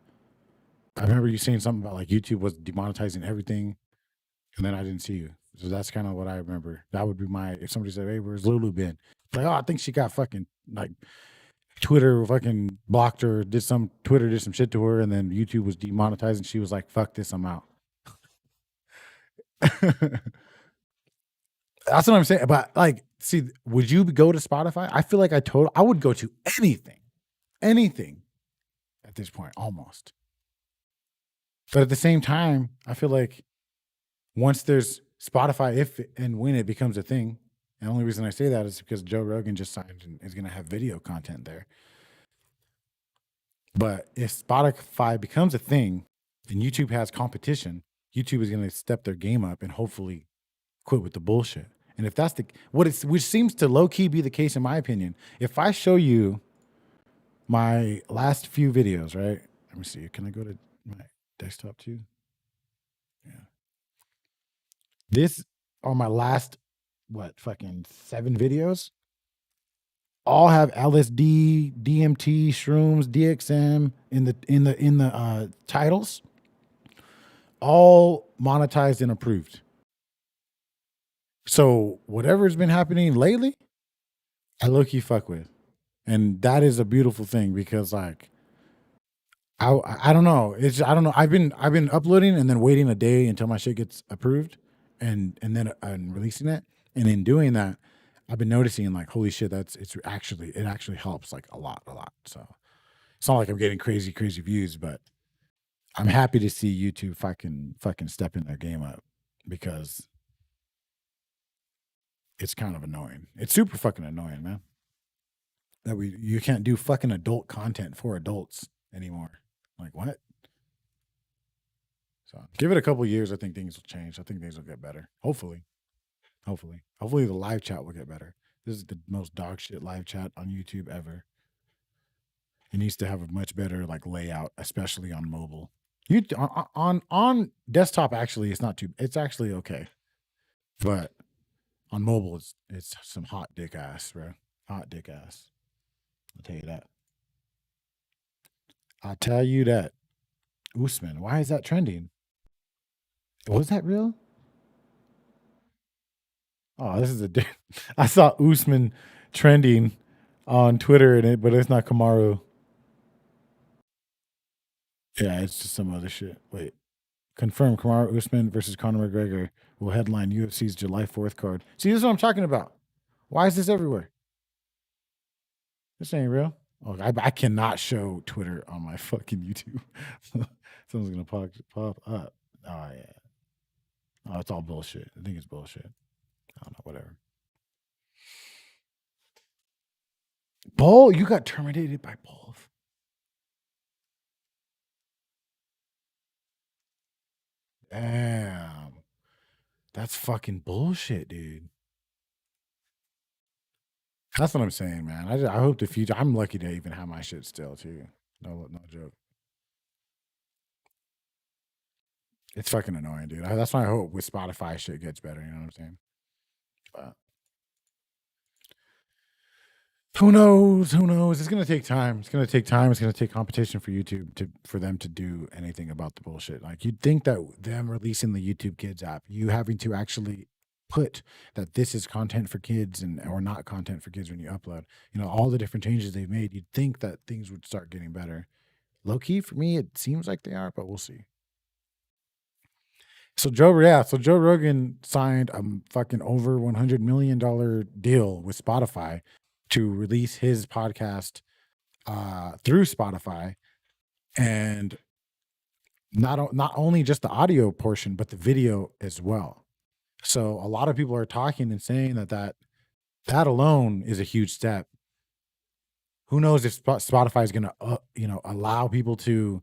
I remember you saying something about like YouTube was demonetizing everything, and then I didn't see you. So that's kind of what I remember. That would be if somebody said, "Hey, where's Lulu been?" Like, oh, I think she got fucking like Twitter fucking blocked her, Twitter did some shit to her, and then YouTube was demonetizing. She was like, "Fuck this, I'm out." That's what I'm saying. But like, see, would you go to Spotify? I feel like I would go to anything at this point, almost. But at the same time, I feel like once there's Spotify, if and when it becomes a thing, and the only reason I say that is because Joe Rogan just signed and is going to have video content there. But if Spotify becomes a thing and YouTube has competition, YouTube is going to step their game up and hopefully quit with the bullshit. And if that's which seems to low key be the case in my opinion, if I show you my last few videos, right? Let me see. Can I go to my desktop too? Yeah. This are my last fucking 7 videos. All have LSD, DMT, shrooms, DXM in the titles. All monetized and approved. So whatever's been happening lately, I low-key fuck with. And that is a beautiful thing because like I don't know. I don't know. I've been uploading and then waiting a day until my shit gets approved and then releasing it. And in doing that, I've been noticing like, holy shit, it actually helps like a lot. So it's not like I'm getting crazy views, but I'm happy to see YouTube fucking stepping their game up because it's kind of annoying. It's super fucking annoying, man. That you can't do fucking adult content for adults anymore. Like what? So give it a couple years. I think things will change. I think things will get better. Hopefully the live chat will get better. This is the most dog shit live chat on YouTube ever. It needs to have a much better like layout, especially on mobile. On desktop, actually, it's not too. It's actually okay, but on mobile, it's some hot dick ass, bro. Hot dick ass. I'll tell you that. I'll tell you that. Usman, why is that trending? Was that real? Oh, this is I saw Usman trending on Twitter but it's not Kamaru. Yeah, it's just some other shit. Wait. Confirmed Kamaru Usman versus Conor McGregor will headline UFC's July 4th card. See, this is what I'm talking about. Why is this everywhere? This ain't real. Oh, I cannot show Twitter on my fucking YouTube. Someone's gonna pop up. Oh yeah. Oh, it's all bullshit. I think it's bullshit. I don't know, whatever. Bull, you got terminated by both. Damn. That's fucking bullshit, dude. That's what I'm saying, man. I hope the future. I'm lucky to even have my shit still too. No joke. It's fucking annoying, dude. That's why I hope with Spotify shit gets better. You know what I'm saying? But who knows? Who knows? It's gonna take time. It's gonna take time. It's gonna take competition for YouTube for them to do anything about the bullshit. Like you'd think that them releasing the YouTube Kids app, you having to actually put that this is content for kids or not content for kids when you upload. You know, all the different changes they've made. You'd think that things would start getting better. Low key for me, it seems like they are, but we'll see. So Joe Rogan signed a fucking over $100 million deal with Spotify to release his podcast through Spotify, and not only just the audio portion, but the video as well. So a lot of people are talking and saying that alone is a huge step. Who knows if Spotify is going to allow people to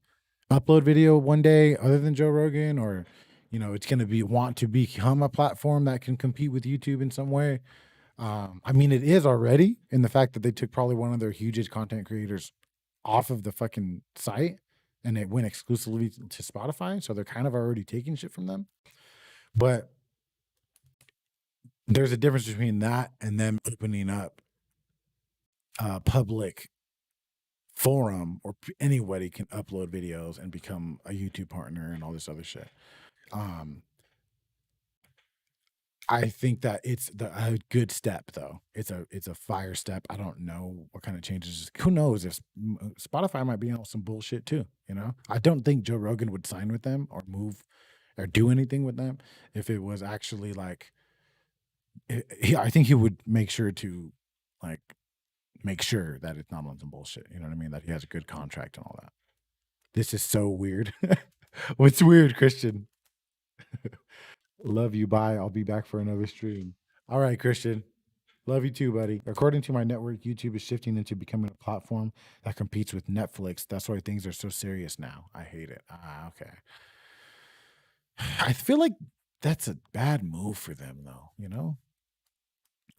upload video one day other than Joe Rogan, or it's going to want to become a platform that can compete with YouTube in some way. I mean, it is already in the fact that they took probably one of their hugest content creators off of the fucking site and it went exclusively to Spotify. So they're kind of already taking shit from them. But there's a difference between that and them opening up a public forum or anybody can upload videos and become a YouTube partner and all this other shit. I think that it's a good step, though. It's a fire step. I don't know what kind of changes. Who knows if Spotify might be on some bullshit too. I don't think Joe Rogan would sign with them or move or do anything with them if it was actually like. I think he would make sure to make sure that it's not on some bullshit. You know what I mean? That he has a good contract and all that. This is so weird. What's weird, Christian? Love you. Bye. I'll be back for another stream. All right, Christian. Love you too, buddy. According to my network, YouTube is shifting into becoming a platform that competes with Netflix. That's why things are so serious now. I hate it. Okay. I feel like that's a bad move for them, though. You know,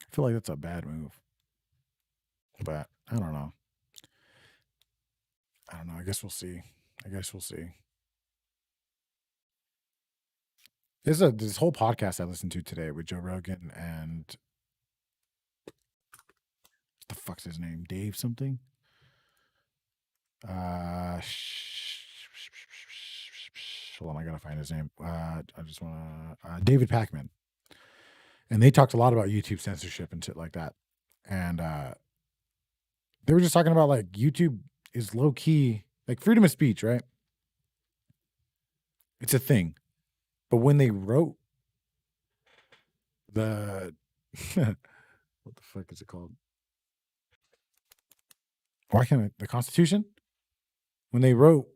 I feel like that's a bad move, but I don't know. I don't know. I guess we'll see. I guess we'll see. There's this whole podcast I listened to today with Joe Rogan and what the fuck's his name? Dave something? Hold on, I gotta find his name. I just wanna David Pakman. And they talked a lot about YouTube censorship and shit like that. And they were just talking about like YouTube is low key, like freedom of speech, right? It's a thing. But when they wrote the what the fuck is it called? Why can't I, the Constitution? When they wrote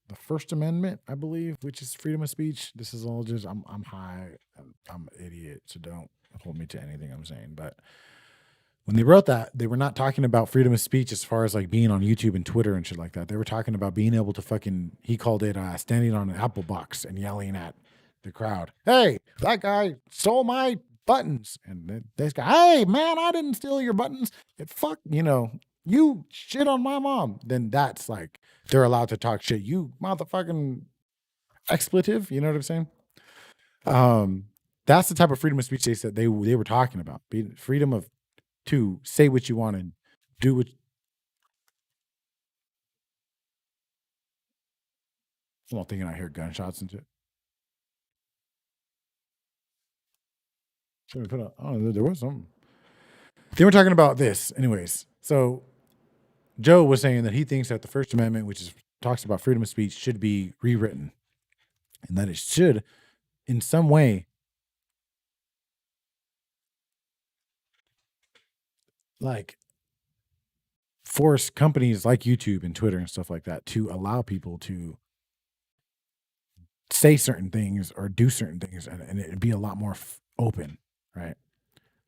the First Amendment, I believe, which is freedom of speech. This is all just I'm high. I'm an idiot, so don't hold me to anything I'm saying. But when they wrote that, they were not talking about freedom of speech as far as like being on YouTube and Twitter and shit like that. They were talking about being able to fucking, he called it standing on an apple box and yelling at the crowd, "Hey, that guy stole my buttons." And this guy, "Hey, man, I didn't steal your buttons. Fuck, you shit on my mom." Then that's like, they're allowed to talk shit. You motherfucking expletive. You know what I'm saying? That's the type of freedom of speech they said they were talking about. Freedom of to say what you want and do what. I'm not thinking I hear gunshots and shit. Should we put up? Oh, there was something. They were talking about this, anyways. So Joe was saying that he thinks that the First Amendment, which talks about freedom of speech, should be rewritten, and that it should, in some way, like force companies like YouTube and Twitter and stuff like that to allow people to say certain things or do certain things, and it'd be a lot more open, right?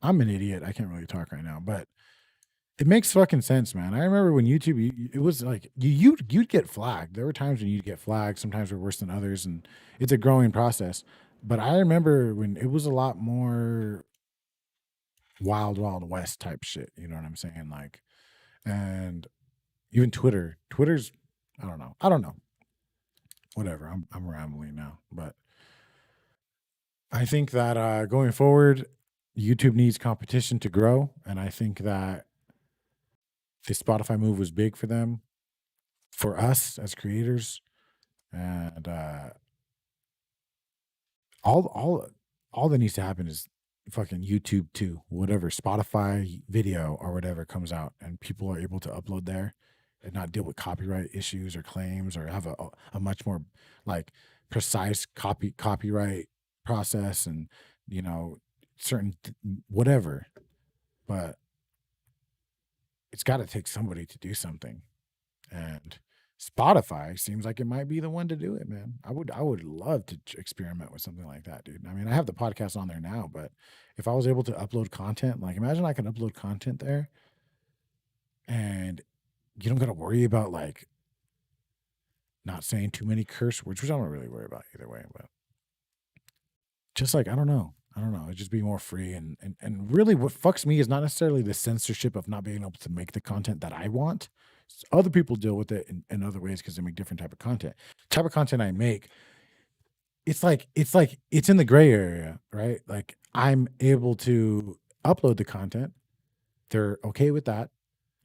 I'm an idiot. I can't really talk right now, but it makes fucking sense, man. I remember when YouTube, it was like you'd get flagged. There were times when you'd get flagged. Sometimes were worse than others, and it's a growing process. But I remember when it was a lot more wild, wild west type shit. You know what I'm saying? Like, and even Twitter's, I don't know. Whatever. I'm rambling now, but I think that going forward, YouTube needs competition to grow, and I think that the Spotify move was big for them, for us as creators, and all that needs to happen is fucking YouTube too. Whatever Spotify video or whatever comes out, and people are able to upload there and not deal with copyright issues or claims, or have a much more like precise copyright process, and certain whatever. But it's got to take somebody to do something, and Spotify seems like it might be the one to do it, man. I would love to experiment with something like that, dude. I mean, I have the podcast on there now, but if I was able to upload content, like imagine I can upload content there, and you don't got to worry about like not saying too many curse words, which I don't really worry about either way. But just like I don't know, it'd just be more free, and really, what fucks me is not necessarily the censorship of not being able to make the content that I want. Other people deal with it in other ways because they make different type of content. Type of content I make, it's like it's in the gray area, right? Like I'm able to upload the content. They're okay with that.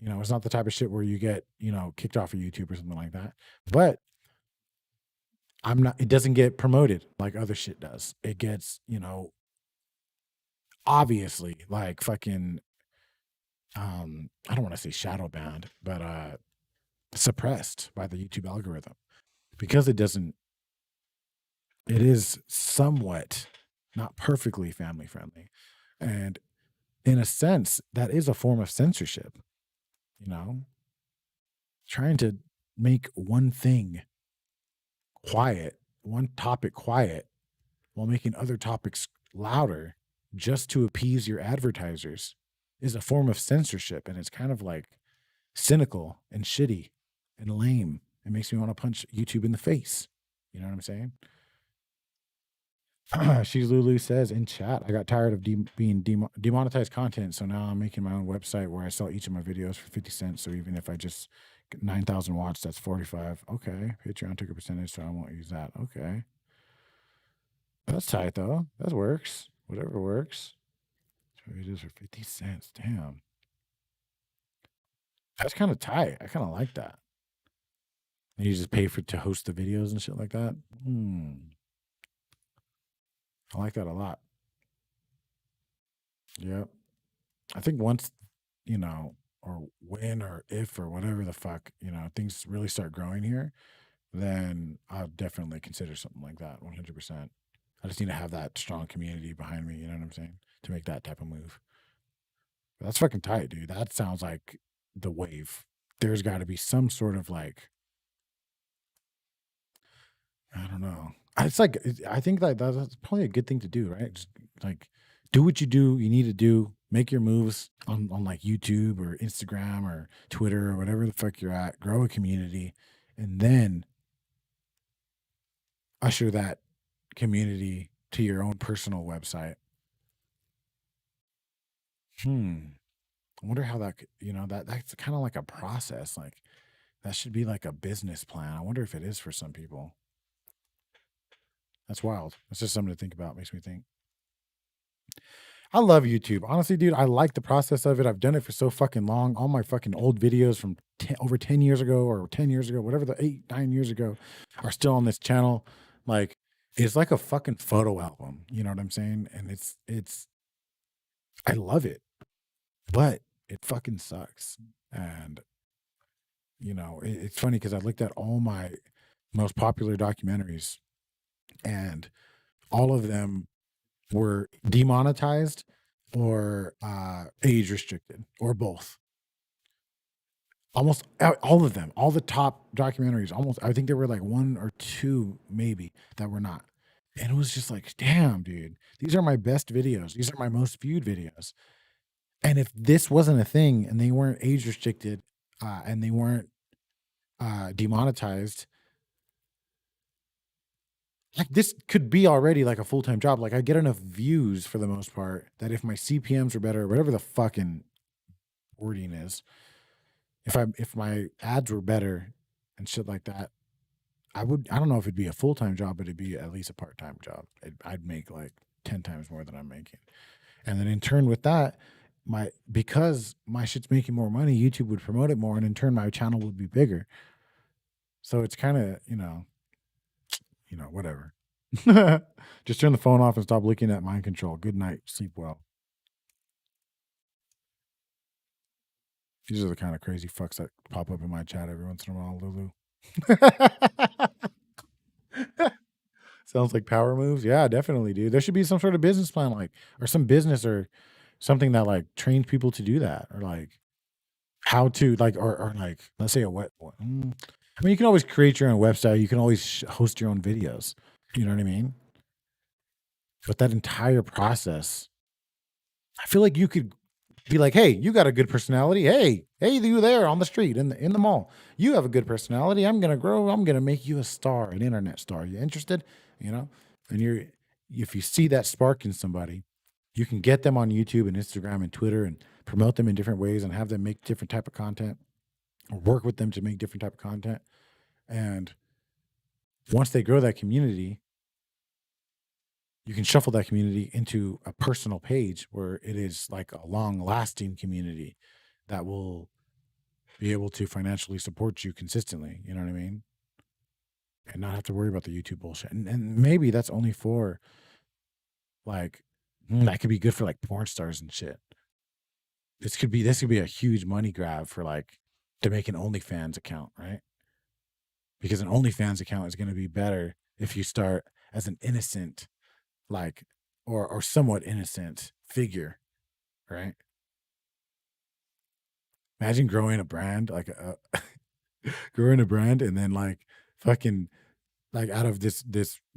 It's not the type of shit where you get, kicked off of YouTube or something like that. But I'm not, it doesn't get promoted like other shit does. It gets, obviously like fucking I don't want to say shadow banned, but suppressed by the YouTube algorithm because it is somewhat not perfectly family friendly. And in a sense, that is a form of censorship, trying to make one thing quiet, one topic quiet, while making other topics louder just to appease your advertisers is a form of censorship. And it's kind of like cynical and shitty and lame. It makes me want to punch YouTube in the face. You know what I'm saying? She's Lulu says in chat, I got tired of being demonetized content. So now I'm making my own website where I sell each of my videos for 50 cents. So even if I just get 9,000 watts, that's 45. Okay. Patreon took a percentage, so I won't use that. Okay. That's tight though. That works. Whatever works. So videos for 50 cents. Damn. That's kind of tight. I kind of like that. And you just pay to host the videos and shit like that. I like that a lot. Yep. I think once, or when or if or whatever the fuck, things really start growing here, then I'll definitely consider something like that 100%. I just need to have that strong community behind me, you know what I'm saying? To make that type of move. But that's fucking tight, dude. That sounds like the wave. There's got to be some sort of like, I don't know. It's like I think that that's probably a good thing to do, right? Just like do what you need to do, make your moves on like YouTube or Instagram or Twitter or whatever the fuck you're at, grow a community, and then usher that community to your own personal website. I wonder how that that's kind of like a process. Like that should be like a business plan. I wonder if it is for some people. That's wild. That's just something to think about. Makes me think. I love YouTube. Honestly, dude, I like the process of it. I've done it for so fucking long. All my fucking old videos from over 10 years ago or 10 years ago, whatever the 8, 9 years ago, are still on this channel. Like, it's like a fucking photo album. You know what I'm saying? And I love it, but it fucking sucks. And, it's funny because I looked at all my most popular documentaries and all of them were demonetized or age restricted or both. Almost all of them, all the top documentaries, almost, I think there were like 1 or 2 maybe that were not. And it was just like, damn, dude, these are my best videos. These are my most viewed videos. And if this wasn't a thing and they weren't age restricted and they weren't demonetized, like this could be already like a full-time job. Like I get enough views for the most part that if my CPMs are better, whatever the fucking wording is, if my ads were better and shit like that, I don't know if it'd be a full-time job, but it'd be at least a part-time job. I'd make like 10 times more than I'm making. And then in turn with that, because my shit's making more money, YouTube would promote it more, and in turn my channel would be bigger. So it's kind of, whatever. Just turn the phone off and stop looking at mind control. Good night. Sleep well. These are the kind of crazy fucks that pop up in my chat every once in a while, Lulu. Sounds like power moves. Yeah, definitely, dude. There should be some sort of business plan, like, or some business or something that like trains people to do that, or like how to like, or like, let's say I mean, you can always create your own website. You can always host your own videos. You know what I mean? But that entire process, I feel like you could be like, hey, you got a good personality. Hey, you there on the street in the mall. You have a good personality. I'm gonna grow. I'm gonna make you a star, an internet star. You interested? And if you see that spark in somebody, you can get them on YouTube and Instagram and Twitter and promote them in different ways and have them make different type of content or work with them to make different type of content. And once they grow that community, you can shuffle that community into a personal page where it is like a long lasting community that will be able to financially support you consistently. You know what I mean? And not have to worry about the YouTube bullshit. And maybe that's only for like, that could be good for like porn stars and shit. This could be a huge money grab for like to make an OnlyFans account, right? Because an OnlyFans account is going to be better if you start as an innocent, like, or somewhat innocent figure, right? Imagine growing a brand like growing a brand and then like fucking like out of this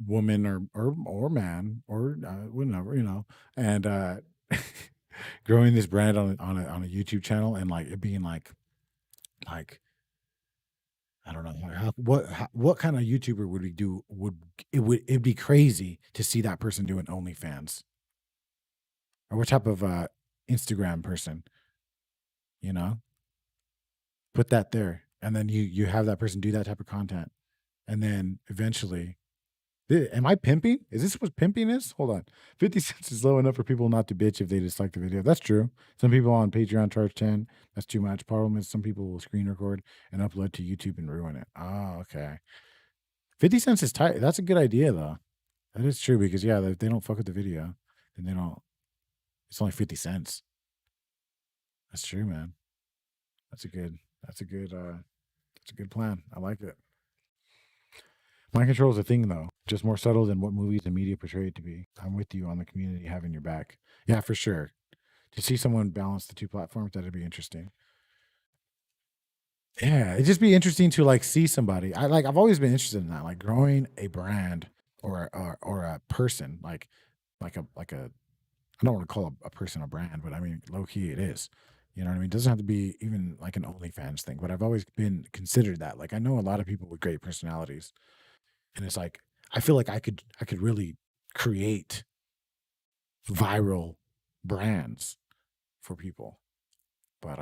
woman or man or whatever, you know, and growing this brand on a YouTube channel and like it being like I don't know what kind of YouTuber would we do it'd be crazy to see that person doing OnlyFans or what type of Instagram person, you know, put that there and then you have that person do that type of content and then eventually am I pimping? Is this what pimping is? Hold on. 50 cents is low enough for people not to bitch if they dislike the video. That's true. Some people on Patreon charge 10. That's too much. Problem is some people will screen record and upload to YouTube and ruin it. Oh, okay. 50 cents is tight. That's a good idea though. That is true because yeah, if they don't fuck with the video, then they don't. It's only 50 cents. That's true, man. That's a good plan. I like it. Mind control is a thing, though, just more subtle than what movies and media portray it to be. I'm with you on the community having your back. Yeah, for sure. To see someone balance the two platforms, that'd be interesting. Yeah, it'd just be interesting to like see somebody. I've always been interested in that, like growing a brand or a person, like a I don't want to call a person a brand, but I mean low key it is. You know what I mean? It doesn't have to be even like an OnlyFans thing, but I've always been considered that. Like I know a lot of people with great personalities and it's like I feel like I could really create viral brands for people. But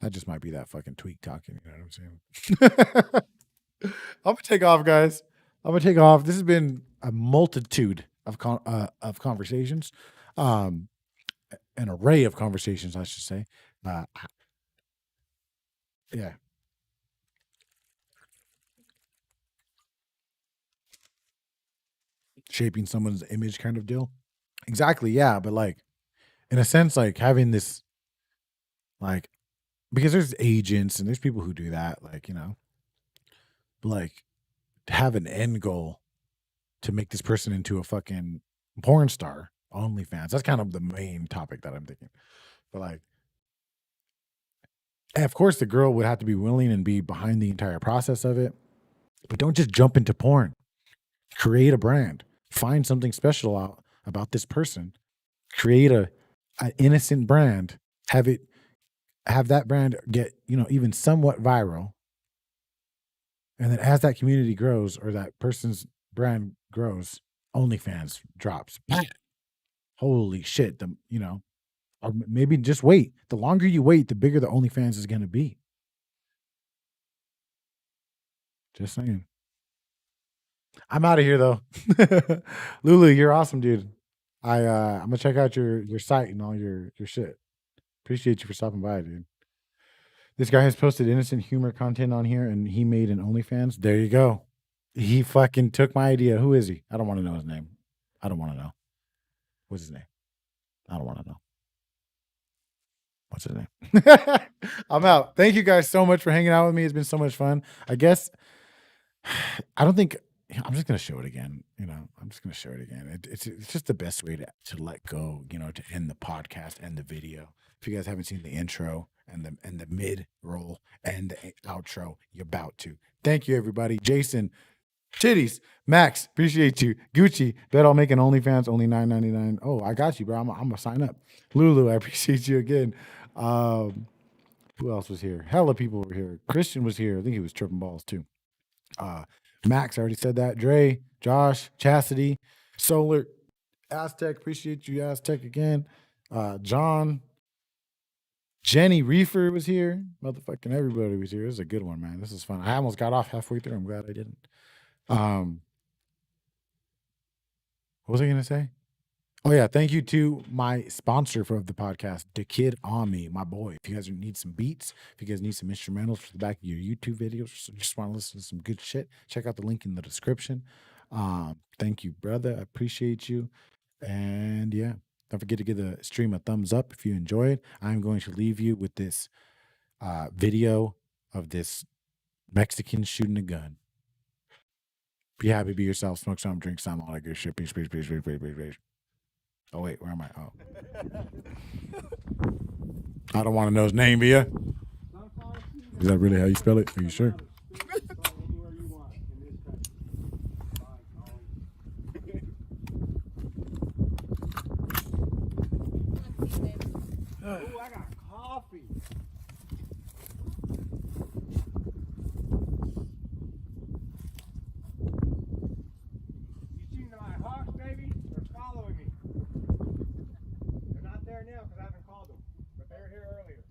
that just might be that fucking tweak talking, you know what I'm saying? I'm gonna take off, guys. I'm gonna take off. This has been a multitude of conversations, um, an array of conversations, I should say. Uh, yeah, shaping someone's image, kind of deal. Exactly. Yeah, but like in a sense, like having this, like because there's agents and there's people who do that, like you know, like to have an end goal to make this person into a fucking porn star, OnlyFans. That's kind of the main topic that I'm thinking. But like, and of course, the girl would have to be willing and be behind the entire process of it. But don't just jump into porn. Create a brand. Find something special out about this person. Create a an innocent brand. Have that brand get even somewhat viral, and then as that community grows or that person's brand grows, OnlyFans drops. Holy shit! Or maybe just wait. The longer you wait, the bigger the OnlyFans is going to be. Just saying. I'm out of here though. Lulu, you're awesome, dude. I'm gonna check out your site and all your shit. Appreciate you for stopping by, dude. This guy has posted innocent humor content on here, and he made an OnlyFans. There you go. He fucking took my idea. Who is he? I don't want to know his name. I don't want to know. What's his name? I don't want to know. What's his name? I'm out. Thank you guys so much for hanging out with me. It's been so much fun. I guess I don't think I'm just gonna show it again. I'm just gonna show it again. It's just the best way to let go. To end the podcast and the video. If you guys haven't seen the intro and the mid roll and the outro, you're about to. Thank you, everybody. Jason, Titties, Max, appreciate you. Gucci, bet I'll make an OnlyFans, only $9.99. Oh, I got you, bro. I'm gonna sign up. Lulu, I appreciate you again. Who else was here? Hella people were here. Christian was here. I think he was tripping balls too. Max, I already said that. Dre, Josh, Chastity, Solar, Aztec, appreciate you, Aztec again. John, Jenny Reefer was here. Motherfucking everybody was here. This is a good one, man. This is fun. I almost got off halfway through. I'm glad I didn't. What was I gonna say? Oh yeah, thank you to my sponsor for the podcast, The Kid On Me, my boy. If you guys need some beats, if you guys need some instrumentals for the back of your YouTube videos, or just want to listen to some good shit, check out the link in the description. Thank you, brother. I appreciate you. And yeah, don't forget to give the stream a thumbs up if you enjoyed. I'm going to leave you with this video of this Mexican shooting a gun. Be happy, be yourself, smoke some, drink some, all that good shit. Peace, peace, peace, peace, peace, peace, peace. Oh wait, where am I? Oh, I don't want to know his name, Via. Is that really how you spell it? Are you sure? Anywhere you want in this country. Bye, Colin. Ooh, I got coffee. You seen my hawks, baby? They're following me. They're not there now because I haven't called them, but they were here earlier.